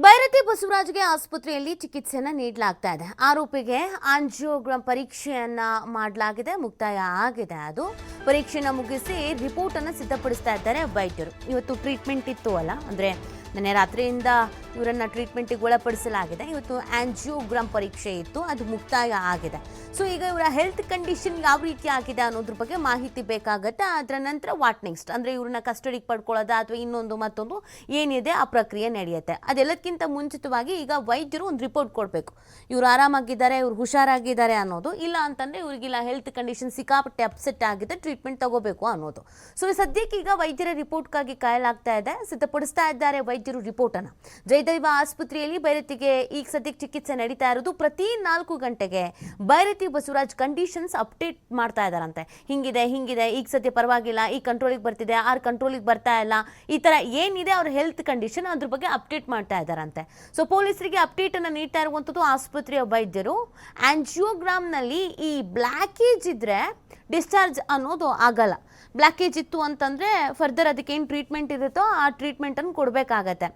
ಭೈರತಿ ಬಸವರಾಜ್ಗೆ ಆಸ್ಪತ್ರೆಯಲ್ಲಿ ಚಿಕಿತ್ಸೆಯನ್ನು ನೀಡಲಾಗ್ತಾ ಇದೆ. ಆರೋಪಿಗೆ ಆಂಜಿಯೋಗ್ರಾಮ್ ಪರೀಕ್ಷೆಯನ್ನ ಮಾಡಲಾಗಿದೆ, ಮುಕ್ತಾಯ ಆಗಿದೆ. ಅದು ಪರೀಕ್ಷೆನ ಮುಗಿಸಿ ರಿಪೋರ್ಟ್ ಅನ್ನು ಸಿದ್ಧಪಡಿಸ್ತಾ ಇದ್ದಾರೆ ವೈದ್ಯರು. ಇವತ್ತು ಟ್ರೀಟ್ಮೆಂಟ್ ಇತ್ತು ಅಲ್ಲ, ಅಂದ್ರೆ ನಿನ್ನೆ ರಾತ್ರಿಯಿಂದ ಇವರನ್ನ ಟ್ರೀಟ್ಮೆಂಟ್ಗೆ ಒಳಪಡಿಸಲಾಗಿದೆ. ಇವತ್ತು ಆಂಜಿಯೋಗ್ರಾಮ್ ಪರೀಕ್ಷೆ ಇತ್ತು, ಅದು ಮುಕ್ತಾಯ ಆಗಿದೆ. ಸೊ ಈಗ ಇವರ ಹೆಲ್ತ್ ಕಂಡೀಷನ್ ಯಾವ ರೀತಿ ಆಗಿದೆ ಅನ್ನೋದ್ರ ಬಗ್ಗೆ ಮಾಹಿತಿ ಬೇಕಾಗುತ್ತೆ. ಅದರ ನಂತರ ವಾಟ್ ನೆಕ್ಸ್ಟ್, ಅಂದ್ರೆ ಇವ್ರನ್ನ ಕಸ್ಟಡಿಗೆ ಪಡ್ಕೊಳ್ಳೋದ ಅಥವಾ ಇನ್ನೊಂದು ಮತ್ತೊಂದು ಏನಿದೆ ಆ ಪ್ರಕ್ರಿಯೆ ನಡೆಯುತ್ತೆ. ಅದೆಲ್ಲಕ್ಕಿಂತ ಮುಂಚಿತವಾಗಿ ಈಗ ವೈದ್ಯರು ಒಂದು ರಿಪೋರ್ಟ್ ಕೊಡಬೇಕು, ಇವ್ರು ಆರಾಮಾಗಿದ್ದಾರೆ, ಇವ್ರು ಹುಷಾರಾಗಿದ್ದಾರೆ ಅನ್ನೋದು. ಇಲ್ಲ ಅಂತಂದ್ರೆ ಇವ್ರಿಗಿಲ್ಲ ಹೆಲ್ತ್ ಕಂಡೀಷನ್ ಸಿಕ್ಕಾಪಟ್ಟೆ ಅಪ್ಸೆಟ್ ಆಗಿದೆ, ಟ್ರೀಟ್ಮೆಂಟ್ ತಗೋಬೇಕು ಅನ್ನೋದು. ಸೊ ಸದ್ಯಕ್ಕೆ ಈಗ ವೈದ್ಯರ ರಿಪೋರ್ಟ್ಗಾಗಿ ಕಾಯಲಾಗ್ತಾ ಇದೆ, ಸಿದ್ಧಪಡಿಸ್ತಾ ಇದ್ದಾರೆ ವೈದ್ಯರು ರಿಪೋರ್ಟ್ ಅನ್ನ. ಜಯದೇವ ಆಸ್ಪತ್ರೆಯಲ್ಲಿ ಭೈರತಿಗೆ ಈಗ ಸದ್ಯಕ್ಕೆ ಚಿಕಿತ್ಸೆ ನಡೀತಾ ಇರೋದು. ಪ್ರತಿ 4 ಗಂಟೆಗೆ ಭೈರತಿ ಬಸವರಾಜ್ ಕಂಡೀಷನ್ಸ್ ಅಪ್ಡೇಟ್ ಮಾಡ್ತಾ ಇದಾರಂತೆ. ಹಿಂಗಿದೆ ಈಗ ಸದ್ಯ ಪರವಾಗಿಲ್ಲ, ಈ ಕಂಟ್ರೋಲಿಗೆ ಬರ್ತಿದೆ, ಆರ್ ಕಂಟ್ರೋಲಿಗೆ ಬರ್ತಾ ಇಲ್ಲ, ಈ ತರ ಏನಿದೆ ಅವ್ರ ಹೆಲ್ತ್ ಕಂಡೀಷನ್ ಅದ್ರ ಬಗ್ಗೆ ಅಪ್ಡೇಟ್ ಮಾಡ್ತಾ ಇದಾರಂತೆ. ಸೊ ಪೊಲೀಸರಿಗೆ ಅಪ್ಡೇಟ್ ಅನ್ನ ನೀಡ್ತಾ ಇರುವಂತದ್ದು ಆಸ್ಪತ್ರೆಯ ವೈದ್ಯರು. ಆಂಜಿಯೋಗ್ರಾಮ್ ನಲ್ಲಿ ಈ ಬ್ಲಾಕೇಜ್ ಇದ್ರೆ ಡಿಸ್ಚಾರ್ಜ್ ಅನ್ನೋದು ಆಗಲ್ಲ. ಬ್ಲಾಕೇಜ್ ಇತ್ತು ಅಂತಂದ್ರೆ ಫರ್ದರ್ ಅದಕ್ಕೆ ಏನು ಟ್ರೀಟ್ಮೆಂಟ್ ಇರುತ್ತೋ ಆ ಟ್ರೀಟ್ಮೆಂಟ್ ಅನ್ನು ಕೊಡಬೇಕಾಗತ್ತೆ.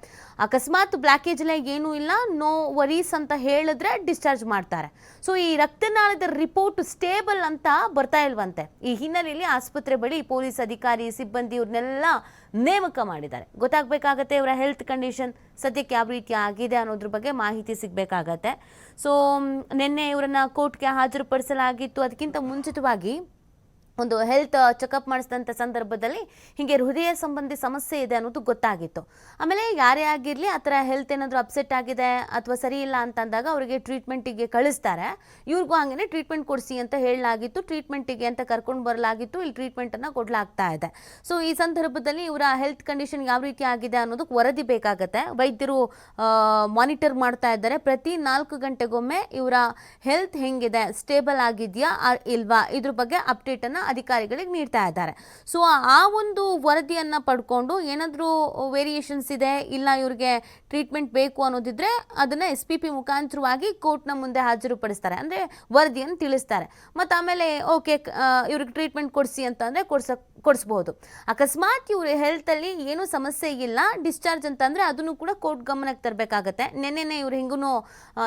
ಅಕಸ್ಮಾತ್ ಬ್ಲಾಕೇಜ್ ಎಲ್ಲ ಏನೂ ಇಲ್ಲ, ನೋ ವರೀಸ್ ಅಂತ ಹೇಳಿದ್ರೆ ಡಿಸ್ಚಾರ್ಜ್ ಮಾಡ್ತಾರೆ. ಸೊ ಈ ರಕ್ತನಾಳದ ರಿಪೋರ್ಟ್ ಸ್ಟೇಬಲ್ ಅಂತ ಬರ್ತಾ ಇಲ್ವಂತೆ. ಈ ಹಿನ್ನೆಲೆಯಲ್ಲಿ ಆಸ್ಪತ್ರೆ ಬಳಿ ಪೊಲೀಸ್ ಅಧಿಕಾರಿ ಸಿಬ್ಬಂದಿ ಇವ್ರನ್ನೆಲ್ಲ ನೇಮಕ ಮಾಡಿದ್ದಾರೆ. ಗೊತ್ತಾಗಬೇಕಾಗತ್ತೆ ಇವರ ಹೆಲ್ತ್ ಕಂಡೀಷನ್ ಸದ್ಯಕ್ಕೆ ಯಾವ ರೀತಿ ಆಗಿದೆ ಅನ್ನೋದ್ರ ಬಗ್ಗೆ ಮಾಹಿತಿ ಸಿಗಬೇಕಾಗತ್ತೆ. ಸೊ ನಿನ್ನೆ ಇವರನ್ನ ಕೋರ್ಟ್ಗೆ ಹಾಜರುಪಡಿಸಲಾಗಿತ್ತು. ಅದಕ್ಕಿಂತ ಮುಂಚಿತವಾಗಿ ಒಂದು ಹೆಲ್ತ್ ಚೆಕಪ್ ಮಾಡಿಸಿದಂಥ ಸಂದರ್ಭದಲ್ಲಿ ಹೀಗೆ ಹೃದಯ ಸಂಬಂಧಿ ಸಮಸ್ಯೆ ಇದೆ ಅನ್ನೋದು ಗೊತ್ತಾಗಿತ್ತು. ಆಮೇಲೆ ಯಾರೇ ಆಗಿರಲಿ ಆ ಥರ ಹೆಲ್ತ್ ಏನಾದರೂ ಅಪ್ಸೆಟ್ ಆಗಿದೆ ಅಥವಾ ಸರಿ ಇಲ್ಲ ಅಂತಂದಾಗ ಅವರಿಗೆ ಟ್ರೀಟ್ಮೆಂಟಿಗೆ ಕಳಿಸ್ತಾರೆ. ಇವ್ರಿಗೂ ಹಾಗೇನೆ ಟ್ರೀಟ್ಮೆಂಟ್ ಕೊಡಿಸಿ ಅಂತ ಹೇಳಲಾಗಿತ್ತು, ಟ್ರೀಟ್ಮೆಂಟಿಗೆ ಅಂತ ಕರ್ಕೊಂಡು ಬರಲಾಗಿತ್ತು. ಇಲ್ಲಿ ಟ್ರೀಟ್ಮೆಂಟನ್ನು ಕೊಡಲಾಗ್ತಾ ಇದೆ. ಸೊ ಈ ಸಂದರ್ಭದಲ್ಲಿ ಇವರ ಹೆಲ್ತ್ ಕಂಡೀಷನ್ ಯಾವ ರೀತಿ ಆಗಿದೆ ಅನ್ನೋದಕ್ಕೆ ವರದಿ ಬೇಕಾಗತ್ತೆ. ವೈದ್ಯರು ಮಾನಿಟರ್ ಮಾಡ್ತಾ ಇದ್ದಾರೆ. ಪ್ರತಿ 4 ಗಂಟೆಗೊಮ್ಮೆ ಇವರ ಹೆಲ್ತ್ ಹೆಂಗಿದೆ, ಸ್ಟೇಬಲ್ ಆಗಿದೆಯಾ ಇಲ್ವಾ, ಇದ್ರ ಬಗ್ಗೆ ಅಪ್ಡೇಟನ್ನು ಅಧಿಕಾರಿಗಳಿಗೆ ನೀಡ್ತಾ ಇದ್ದಾರೆ. ಸೊ ಆ ಒಂದು ವರದಿಯನ್ನು ಪಡ್ಕೊಂಡು ಏನಾದರೂ ವೇರಿಯೇಷನ್ಸ್ ಇದೆ, ಇಲ್ಲ ಇವ್ರಿಗೆ ಟ್ರೀಟ್ಮೆಂಟ್ ಬೇಕು ಅನ್ನೋದಿದ್ರೆ ಅದನ್ನು SPP ಮುಖಾಂತರವಾಗಿ ಕೋರ್ಟ್ನ ಮುಂದೆ ಹಾಜರುಪಡಿಸ್ತಾರೆ, ಅಂದರೆ ವರದಿಯನ್ನು ತಿಳಿಸ್ತಾರೆ. ಮತ್ತು ಆಮೇಲೆ ಓಕೆ ಇವ್ರಿಗೆ ಟ್ರೀಟ್ಮೆಂಟ್ ಕೊಡಿಸಿ ಅಂತಂದರೆ ಕೊಡಿಸ್ಬೋದು. ಅಕಸ್ಮಾತ್ ಇವ್ರ ಹೆಲ್ತಲ್ಲಿ ಏನೂ ಸಮಸ್ಯೆ ಇಲ್ಲ, ಡಿಸ್ಚಾರ್ಜ್ ಅಂತಂದರೆ ಅದನ್ನು ಕೂಡ ಕೋರ್ಟ್ ಗಮನಕ್ಕೆ ತರಬೇಕಾಗತ್ತೆ. ನೆನ್ನೆನೇ ಇವ್ರು ಹೆಂಗೂ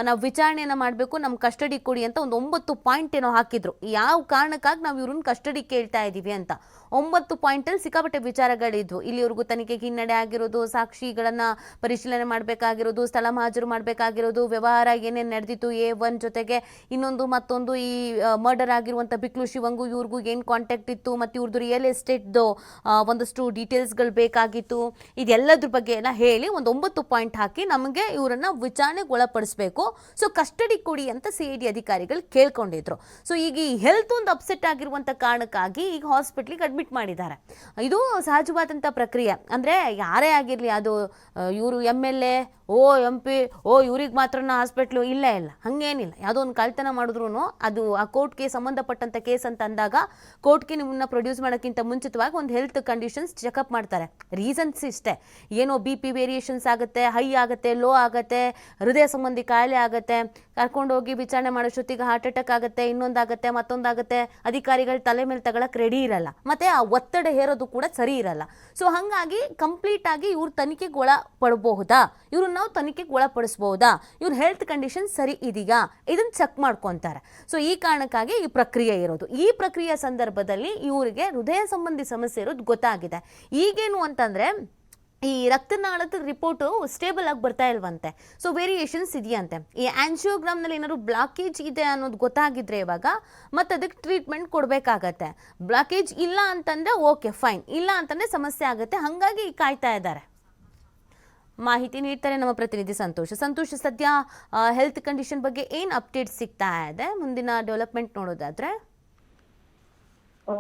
ನಾವು ವಿಚಾರಣೆಯನ್ನು ಮಾಡಬೇಕು, ನಮ್ಮ ಕಸ್ಟಡಿ ಕೊಡಿ ಅಂತ ಒಂದು 9 ಪಾಯಿಂಟ್ ಏನೋ ಹಾಕಿದ್ರು. ಯಾವ ಕಾರಣಕ್ಕಾಗಿ ನಾವು ಇವ್ರನ್ನ ಕಸ್ಟಡಿ ಕೇಳ್ತಾ ಇದ್ದೀವಿ ಅಂತ 9 ಪಾಯಿಂಟಲ್ಲಿ ಸಿಕ್ಕಾಪಟ್ಟೆ ವಿಚಾರಗಳಿದ್ವು. ಇಲ್ಲಿವರೆಗೂ ತನಿಖೆಗೆ ಹಿನ್ನಡೆ ಆಗಿರೋದು, ಸಾಕ್ಷಿಗಳನ್ನು ಪರಿಶೀಲನೆ ಮಾಡಬೇಕಾಗಿರೋದು, ಸ್ಥಳ ಹಾಜರು ಮಾಡಬೇಕಾಗಿರೋದು, ವ್ಯವಹಾರ ಏನೇನು ನಡೆದಿತ್ತು A1 ಜೊತೆಗೆ ಇನ್ನೊಂದು ಮತ್ತೊಂದು, ಈ ಮರ್ಡರ್ ಆಗಿರುವಂಥ ಬಿಕ್ಲು ಶಿವಂಗು ಇವ್ರಿಗೂ ಏನು ಕಾಂಟ್ಯಾಕ್ಟ್ ಇತ್ತು, ಮತ್ತು ಇವ್ರದ್ದು ರಿಯಲ್ ಎಸ್ಟೇಟ್ದು ಒಂದಷ್ಟು ಡೀಟೇಲ್ಸ್ಗಳು ಬೇಕಾಗಿತ್ತು. ಇದೆಲ್ಲದ್ರ ಬಗ್ಗೆ ಎಲ್ಲ ಹೇಳಿ ಒಂದು 9 ಪಾಯಿಂಟ್ ಹಾಕಿ ನಮಗೆ ಇವರನ್ನು ವಿಚಾರಣೆಗೆ ಒಳಪಡಿಸಬೇಕು, ಸೊ ಕಸ್ಟಡಿ ಕೊಡಿ ಅಂತ CID ಅಧಿಕಾರಿಗಳು ಕೇಳ್ಕೊಂಡಿದ್ರು. ಸೊ ಈಗ ಈ ಹೆಲ್ತ್ ಒಂದು ಅಪ್ಸೆಟ್ ಆಗಿರುವಂಥ ಕಾರಣಕ್ಕಾಗಿ ಈಗ ಹಾಸ್ಪಿಟ್ಲಿಗೆ ಅಡ್ಮಿಟ್ ಮಾಡಿದ್ದಾರೆ. ಇದು ಸಹಜವಾದಂಥ ಪ್ರಕ್ರಿಯೆ. ಅಂದರೆ ಯಾರೇ ಆಗಿರಲಿ, ಅದು ಇವರು MLA MP ಇವ್ರಿಗೆ ಮಾತ್ರನ ಹಾಸ್ಪಿಟ್ಲು ಇಲ್ಲ, ಹಾಗೇನಿಲ್ಲ. ಯಾವುದೋ ಒಂದು ಕಳ್ತನ ಮಾಡಿದ್ರು ಅದು ಆ ಕೋರ್ಟ್ಗೆ ಸಂಬಂಧಪಟ್ಟಂಥ ಕೇಸ್ ಅಂತ ಅಂದಾಗ ಕೋರ್ಟ್ಗೆ ನಿಮ್ಮನ್ನ ಪ್ರೊಡ್ಯೂಸ್ ಮಾಡೋಕ್ಕಿಂತ ಮುಂಚಿತವಾಗಿ ಒಂದು ಹೆಲ್ತ್ ಕಂಡೀಷನ್ಸ್ ಚೆಕಪ್ ಮಾಡ್ತಾರೆ. ರೀಸನ್ಸ್ ಇಷ್ಟೇ, ಏನೋ BP ವೇರಿಯೇಷನ್ಸ್ ಆಗುತ್ತೆ, ಹೈ ಆಗುತ್ತೆ, ಲೋ ಆಗುತ್ತೆ, ಹೃದಯ ಸಂಬಂಧಿ ಕಾಯಿಲೆ ಆಗುತ್ತೆ, ಕರ್ಕೊಂಡೋಗಿ ವಿಚಾರಣೆ ಮಾಡೋಷ್ಟೊತ್ತಿಗೆ ಹಾರ್ಟ್ ಅಟ್ಯಾಕ್ ಆಗುತ್ತೆ, ಇನ್ನೊಂದಾಗುತ್ತೆ, ಮತ್ತೊಂದಾಗುತ್ತೆ. ಅಧಿಕಾರಿಗಳು ತಲೆ ಮೇಲೆ ತಗೊಳಕ್ಕೆ ರೆಡಿ ಇರಲ್ಲ, ಮತ್ತೆ ಆ ಒತ್ತಡ ಹೇರೋದು ಕೂಡ ಸರಿ ಇರಲ್ಲ. ಸೊ ಹಾಗಾಗಿ ಕಂಪ್ಲೀಟ್ ಆಗಿ ಇವ್ರು ತನಿಖೆಗೆ ಒಳಪಡಬಹುದಾ, ಇವ್ರನ್ನ ನಾವು ತನಿಖೆಗೆ ಒಳಪಡಿಸಬಹುದಾ, ಇವ್ರ ಹೆಲ್ತ್ ಕಂಡೀಷನ್ ಸರಿ ಇದೆಯಾ, ಇದನ್ನ ಚೆಕ್ ಮಾಡ್ಕೊಂತಾರೆ. ಸೊ ಈ ಕಾರಣಕ್ಕಾಗಿ ಈ ಪ್ರಕ್ರಿಯೆ ಇರೋದು. ಈ ಪ್ರಕ್ರಿಯೆ ಸಂದರ್ಭದಲ್ಲಿ ಇವರಿಗೆ ಹೃದಯ ಸಂಬಂಧಿ ಸಮಸ್ಯೆ ಇರೋದು ಗೊತ್ತಾಗಿದೆ. ಈಗೇನು ಅಂತಂದ್ರೆ ಈ ರಕ್ತನಾಳದ ರಿಪೋರ್ಟು ಸ್ಟೇಬಲ್ ಆಗಿ ಬರ್ತಾ ಇಲ್ವಂತೆ. ಸೊ ವೇರಿಯೇಷನ್ಸ್ ಇದೆಯಂತೆ. ಈ ಆಂಜಿಯೋಗ್ರಾಮ್ನಲ್ಲಿ ಏನಾದ್ರು ಬ್ಲಾಕೇಜ್ ಇದೆ ಅನ್ನೋದು ಗೊತ್ತಾಗಿದ್ರೆ ಇವಾಗ ಮತ್ತೆ ಅದಕ್ಕೆ ಟ್ರೀಟ್ಮೆಂಟ್ ಕೊಡಬೇಕಾಗತ್ತೆ. ಬ್ಲಾಕೇಜ್ ಇಲ್ಲ ಅಂತಂದ್ರೆ ಓಕೆ ಫೈನ್, ಇಲ್ಲ ಅಂತಂದ್ರೆ ಸಮಸ್ಯೆ ಆಗುತ್ತೆ. ಹಾಗಾಗಿ ಕಾಯ್ತಾ ಇದ್ದಾರೆ. ಮಾಹಿತಿ ನೀಡ್ತಾರೆ ನಮ್ಮ ಪ್ರತಿನಿಧಿ ಸಂತೋಷ್. ಸದ್ಯ ಹೆಲ್ತ್ ಕಂಡೀಷನ್ ಬಗ್ಗೆ ಏನು ಅಪ್ಡೇಟ್ ಸಿಗ್ತಾ ಇದೆ, ಮುಂದಿನ ಡೆವಲಪ್ಮೆಂಟ್ ನೋಡೋದಾದ್ರೆ?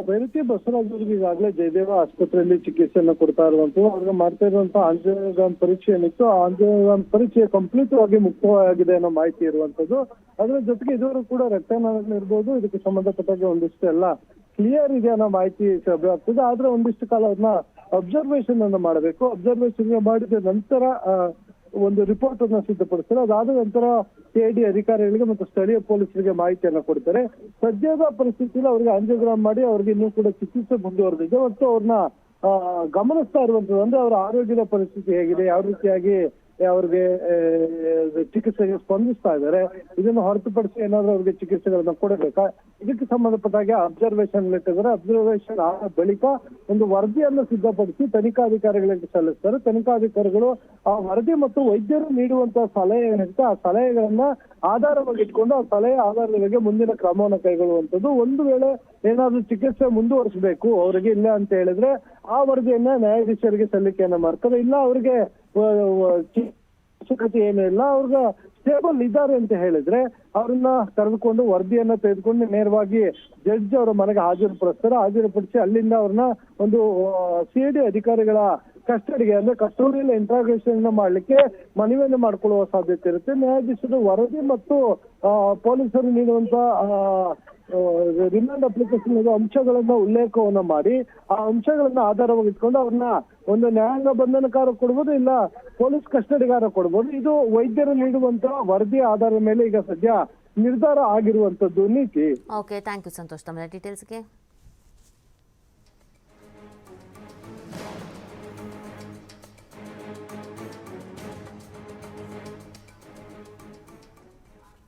ಭೈರತಿ ಬಸವರಾಜ್ ಅವರಿಗೆ ಈಗಾಗಲೇ ಜಯದೇವ ಆಸ್ಪತ್ರೆಯಲ್ಲಿ ಚಿಕಿತ್ಸೆಯನ್ನು ಕೊಡ್ತಾ ಇರುವಂತದ್ದು. ಅವ್ರಿಗೆ ಮಾಡ್ತಾ ಇರುವಂತಹ ಆಂಜಿಯೋಗ್ರಾಮ್ ಪರೀಕ್ಷೆ ಏನಿತ್ತು, ಆ ಆಂಜಿಯೋಗ್ರಾಮ್ ಪರೀಕ್ಷೆ ಕಂಪ್ಲೀಟ್ ಆಗಿ ಮುಕ್ತವಾಗಿದೆ ಅನ್ನೋ ಮಾಹಿತಿ ಇರುವಂತದ್ದು. ಅದರ ಜೊತೆಗೆ ಇದುವರೆಗೂ ಕೂಡ ರಕ್ತನಾಳಗಳಿರ್ಬೋದು, ಇದಕ್ಕೆ ಸಂಬಂಧಪಟ್ಟಾಗ ಒಂದಿಷ್ಟು ಎಲ್ಲ ಕ್ಲಿಯರ್ ಇದೆ ಅನ್ನೋ ಮಾಹಿತಿ ಲಭ್ಯವಾಗ್ತದೆ. ಆದ್ರೆ ಒಂದಿಷ್ಟು ಕಾಲ ಅದನ್ನ ಅಬ್ಸರ್ವೇಷನ್ ಅನ್ನು ಮಾಡಬೇಕು. ಅಬ್ಸರ್ವೇಷನ್ ಮಾಡಿದ ನಂತರ ಒಂದು ರಿಪೋರ್ಟ್ ಅನ್ನ ಸಿದ್ಧಪಡಿಸ್ತಾರೆ. ಅದಾದ ನಂತರ CID ಅಧಿಕಾರಿಗಳಿಗೆ ಮತ್ತು ಸ್ಥಳೀಯ ಪೊಲೀಸರಿಗೆ ಮಾಹಿತಿಯನ್ನ ಕೊಡ್ತಾರೆ. ಸದ್ಯದ ಪರಿಸ್ಥಿತಿಯಲ್ಲಿ ಅವ್ರಿಗೆ ಆಂಜಿಯೋಗ್ರಾಮ್ ಮಾಡಿ ಅವ್ರಿಗೆ ಇನ್ನೂ ಕೂಡ ಚಿಕಿತ್ಸೆ ಮುಂದುವರೆದಿದೆ ಮತ್ತು ಅವ್ರನ್ನ ಗಮನಿಸ್ತಾ ಇರುವಂತದ್ದು. ಅಂದ್ರೆ ಅವರ ಆರೋಗ್ಯದ ಪರಿಸ್ಥಿತಿ ಹೇಗಿದೆ, ಯಾವ ರೀತಿಯಾಗಿ ಅವ್ರಿಗೆ ಚಿಕಿತ್ಸೆಗೆ ಸ್ಪಂದಿಸ್ತಾ ಇದ್ದಾರೆ. ಇದನ್ನು ಹೊರತುಪಡಿಸಿ ಏನಾದ್ರು ಅವ್ರಿಗೆ ಚಿಕಿತ್ಸೆಗಳನ್ನ ಕೊಡಬೇಕಾ, ಇದಕ್ಕೆ ಸಂಬಂಧಪಟ್ಟ ಹಾಗೆ ಅಬ್ಸರ್ವೇಷನ್ ಇಟ್ಟಿದ್ದಾರೆ. ಅಬ್ಸರ್ವೇಷನ್ ಆದ ಬಳಿಕ ಒಂದು ವರದಿಯನ್ನು ಸಿದ್ಧಪಡಿಸಿ ತನಿಖಾಧಿಕಾರಿಗಳಿಗೆ ಸಲ್ಲಿಸ್ತಾರೆ. ತನಿಖಾಧಿಕಾರಿಗಳು ಆ ವರದಿ ಮತ್ತು ವೈದ್ಯರು ನೀಡುವಂತಹ ಸಲಹೆ ಏನಿರುತ್ತೆ ಆ ಸಲಹೆಗಳನ್ನ ಆಧಾರವಾಗಿ ಇಟ್ಕೊಂಡು ಆ ಸಲಹೆ ಆಧಾರದ ಮುಂದಿನ ಕ್ರಮವನ್ನು ಕೈಗೊಳ್ಳುವಂಥದ್ದು. ಒಂದು ವೇಳೆ ಏನಾದ್ರೂ ಚಿಕಿತ್ಸೆ ಮುಂದುವರಿಸಬೇಕು ಅವರಿಗೆ ಇಲ್ಲ ಅಂತ ಹೇಳಿದ್ರೆ ಆ ವರದಿಯನ್ನ ನ್ಯಾಯಾಧೀಶರಿಗೆ ಸಲ್ಲಿಕೆಯನ್ನ ಮಾಡ್ತಾರೆ. ಇಲ್ಲ ಅವರಿಗೆ ಅವಶ್ಯಕತೆ ಏನೂ ಇಲ್ಲ, ಅವ್ರಿಗೆ ಸ್ಟೇಬಲ್ ಇದ್ದಾರೆ ಅಂತ ಹೇಳಿದ್ರೆ ಅವ್ರನ್ನ ಕರೆದುಕೊಂಡು ವರದಿಯನ್ನ ತೆಗೆದುಕೊಂಡು ನೇರವಾಗಿ ಜಡ್ಜ್ ಅವರ ಮನೆಗೆ ಹಾಜರುಪಡಿಸ್ತಾರೆ. ಹಾಜರುಪಡಿಸಿ ಅಲ್ಲಿಂದ ಅವ್ರನ್ನ ಒಂದು CID ಅಧಿಕಾರಿಗಳ ಕಸ್ಟಡಿಗೆ ಅಂದ್ರೆ ಕಸ್ಟೋಡಿಯಲ್ ಇಂಟ್ರಾಗೇಷನ್ ಮಾಡ್ಲಿಕ್ಕೆ ಮನವಿಯನ್ನು ಮಾಡ್ಕೊಳ್ಳುವ ಸಾಧ್ಯತೆ ಇರುತ್ತೆ. ನ್ಯಾಯಾಧೀಶರು ವರದಿ ಮತ್ತು ಪೊಲೀಸರು ನೀಡುವಂತ ರಿಮಾಂಡ್ ಅಪ್ಲಿಕೇಶನ್ ಅಂಶಗಳನ್ನ ಉಲ್ಲೇಖವನ್ನ ಮಾಡಿ ಆ ಅಂಶಗಳನ್ನ ಆಧಾರವಾಗಿ ಇಟ್ಕೊಂಡು ಅವ್ರನ್ನ ಒಂದು ನ್ಯಾಯಾಂಗ ಬಂಧನಕಾರ ಕೊಡ್ಬೋದು, ಇಲ್ಲ ಪೊಲೀಸ್ ಕಸ್ಟಡಿಗಾರ ಕೊಡ್ಬೋದು. ಇದು ವೈದ್ಯರು ನೀಡುವಂತಹ ವರದಿಯ ಆಧಾರದ ಮೇಲೆ ಈಗ ಸದ್ಯ ನಿರ್ಧಾರ ಆಗಿರುವಂತದ್ದು ನೀತಿ. ಓಕೆ, ಥ್ಯಾಂಕ್ ಯು ಸಂತೋಷ್ ತಮ್ಮ ಡೀಟೇಲ್ಸ್ಗೆ.